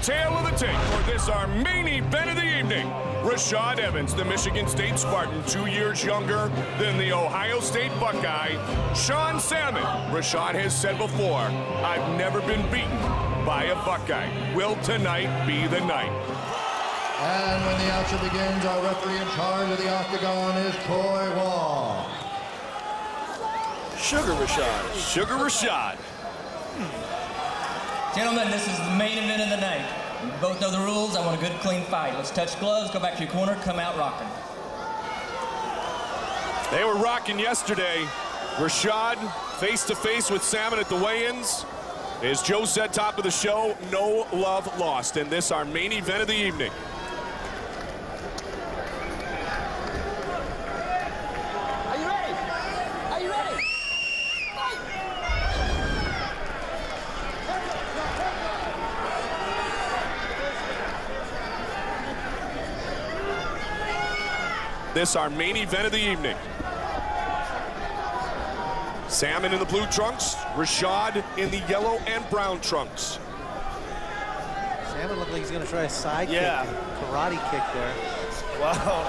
tail of the tape for this, our main event of the evening. Rashad Evans, the Michigan State Spartan, 2 years younger than the Ohio State Buckeye. Sean Salmon. Rashad has said before, I've never been beaten by a Buckeye. Will tonight be the night? And when the action begins, our referee in charge of the octagon is Troy Wong. Sugar Rashad. Sugar Rashad. Gentlemen, this is the main event of the night. You both know the rules. I want a good, clean fight. Let's touch gloves, go back to your corner, come out rocking. They were rocking yesterday. Rashad face-to-face with Salmon at the weigh-ins. As Joe said, top of the show, no love lost. And this, our main event of the evening. Are you ready? Are you ready? This, our main event of the evening. Salmon in the blue trunks, Rashad in the yellow and brown trunks. Salmon looked like he's going to try a side kick, karate kick there. Wow,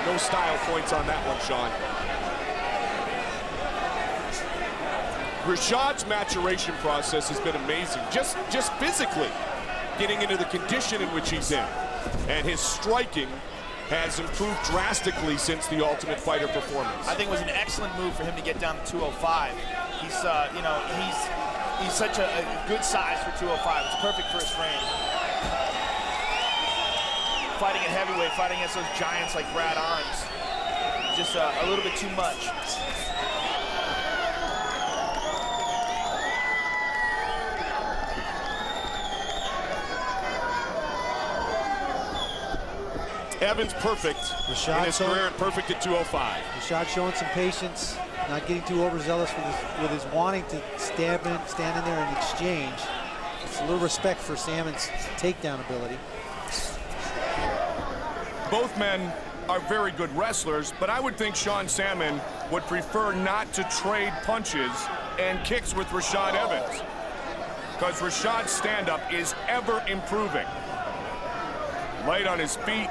no. No style points on that one, Sean. Rashad's maturation process has been amazing, just physically getting into the condition in which he's in. And his striking has improved drastically since the Ultimate Fighter performance. I think it was an excellent move for him to get down to 205. He's, you know, he's such a good size for 205. It's perfect for his frame. Fighting at heavyweight, fighting against those giants like Brad Arns, just a little bit too much. Evans perfect Rashad in his career and perfect at 205. Rashad showing some patience, not getting too overzealous with his wanting to stand in there and exchange. Just a little respect for Salmon's takedown ability. Both men are very good wrestlers, but I would think Sean Salmon would prefer not to trade punches and kicks with Rashad Evans, because Rashad's stand-up is ever improving. Light on his feet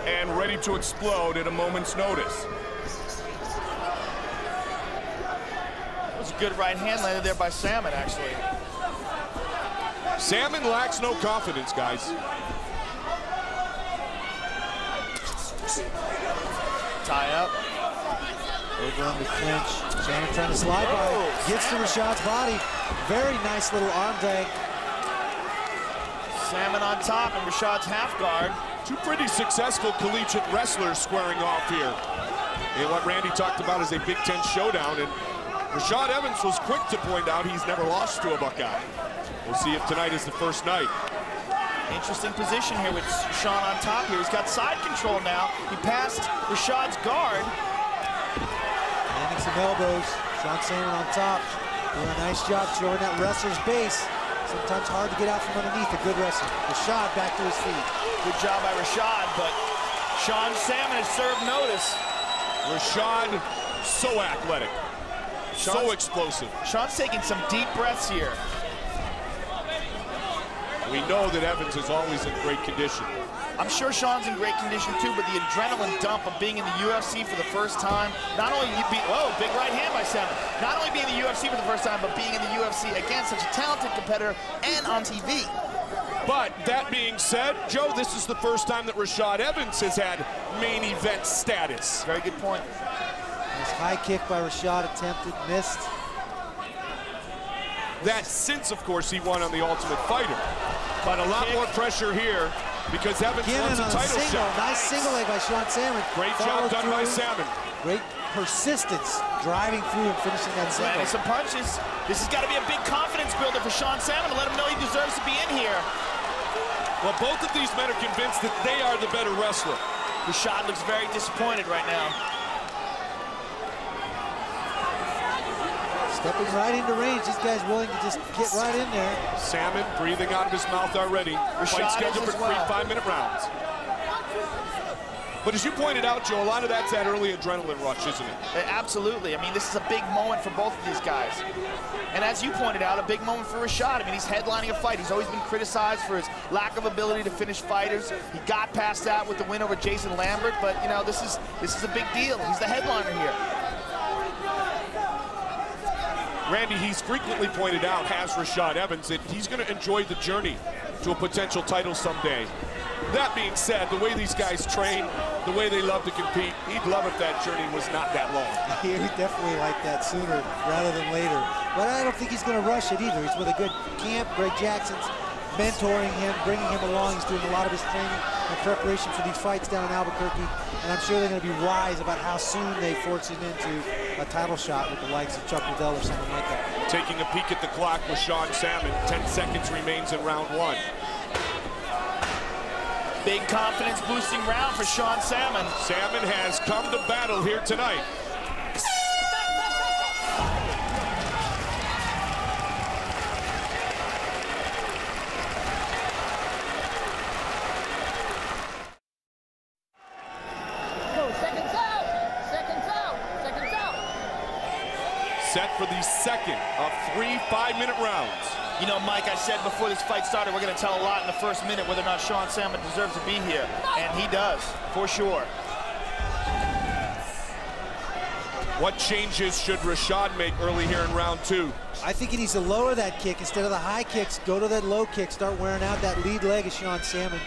and ready to explode at a moment's notice. That was a good right hand landed there by Salmon, actually. Salmon lacks no confidence, guys. Tie up. Over on the clinch. Salmon trying to slide by. Gets to Rashad's body. Very nice little arm drag. Salmon on top and Rashad's half guard. Two pretty successful collegiate wrestlers squaring off here in what Randy talked about as a Big Ten showdown. And Rashad Evans was quick to point out he's never lost to a Buckeye. We'll see if tonight is the first night. Interesting position here with Sean on top here. He's got side control now. He passed Rashad's guard. Landing some elbows. Sean Salmon on top. Doing a nice job showing that wrestler's base. Sometimes hard to get out from underneath a good wrestler. Rashad back to his feet. Good job by Rashad, but Sean Salmon has served notice. Rashad, so athletic, so explosive. Sean's taking some deep breaths here. We know that Evans is always in great condition. I'm sure Sean's in great condition too, but the adrenaline dump of being in the UFC for the first time, not only big right hand by Salmon, not only being in the UFC for the first time, but being in the UFC against such a talented competitor and on TV. But that being said, Joe, this is the first time that Rashad Evans has had main event status. Very good point. Nice high kick by Rashad, attempted, missed. That since, of course, he won on the Ultimate Fighter. But a lot more pressure here because Evans wants a title shot. Nice single leg by Sean Salmon. Great job done by Salmon. Great persistence, driving through and finishing that single. Landing some punches. This has got to be a big confidence builder for Sean Salmon to let him know he deserves to be in here. Well, both of these men are convinced that they are the better wrestler. Rashad looks very disappointed right now. Stepping right into range. This guy's willing to just get right in there. Salmon breathing out of his mouth already. Fight scheduled for 3 5-minute rounds. But as you pointed out, Joe, a lot of that's that early adrenaline rush, isn't it? Absolutely. I mean, this is a big moment for both of these guys. And as you pointed out, a big moment for Rashad. I mean, he's headlining a fight. He's always been criticized for his lack of ability to finish fighters. He got past that with the win over Jason Lambert, but, you know, this is a big deal. He's the headliner here. Randy, he's frequently pointed out, has Rashad Evans, that he's going to enjoy the journey to a potential title someday. That being said, the way these guys train, the way they love to compete, he'd love if that journey was not that long. Yeah, he'd definitely like that sooner rather than later. But I don't think he's going to rush it either. He's with a good camp. Greg Jackson's mentoring him, bringing him along. He's doing a lot of his training and preparation for these fights down in Albuquerque. And I'm sure they're going to be wise about how soon they force him into a title shot with the likes of Chuck Liddell or someone like that. Taking a peek at the clock with Sean Salmon. 10 seconds remains in round 1. Big confidence-boosting round for Sean Salmon. Salmon has come to battle here tonight. Set for the second of 3 5-minute rounds. You know, Mike, I said before this fight started, we're going to tell a lot in the first minute whether or not Sean Salmon deserves to be here. And he does, for sure. What changes should Rashad make early here in round 2? I think he needs to lower that kick. Instead of the high kicks, go to that low kick. Start wearing out that lead leg of Sean Salmon.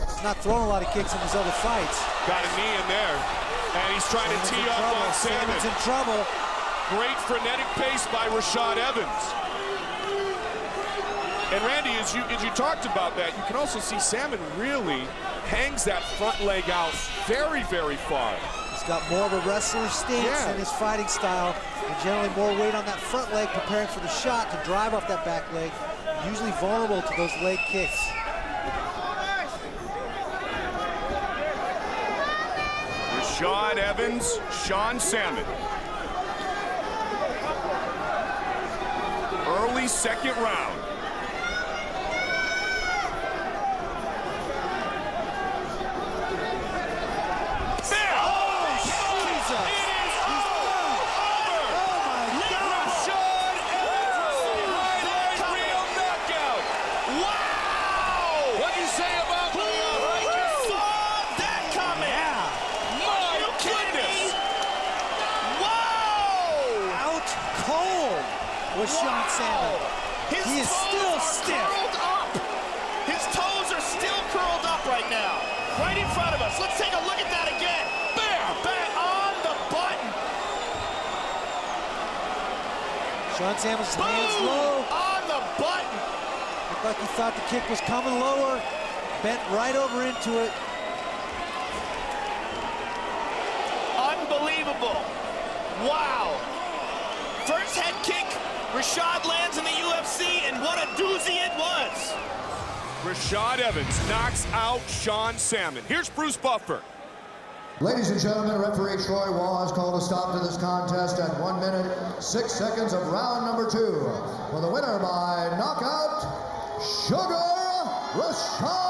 He's not throwing a lot of kicks in his other fights. Got a knee in there. And he's trying to tee up on Salmon. Salmon's in trouble. Great frenetic pace by Rashad Evans. And Randy, as you talked about that, you can also see Salmon really hangs that front leg out very, very far. He's got more of a wrestler's stance in his fighting style, and generally more weight on that front leg, preparing for the shot to drive off that back leg. Usually vulnerable to those leg kicks. Rashad Evans, Sean Salmon. Early second round. Was Sean Salmon. He is still stiff. Up. His toes are still curled up right now. Right in front of us. Let's take a look at that again. Bam! Back on the button. Sean Salmon's hands low. On the button. Looked like he thought the kick was coming lower. Bent right over into it. Unbelievable. Wow. First head kick. Rashad lands in the UFC, and what a doozy it was. Rashad Evans knocks out Sean Salmon. Here's Bruce Buffer. Ladies and gentlemen, referee Troy Wall has called a stop to this contest at 1 minute, 6 seconds of round number 2. For the winner by knockout, Sugar Rashad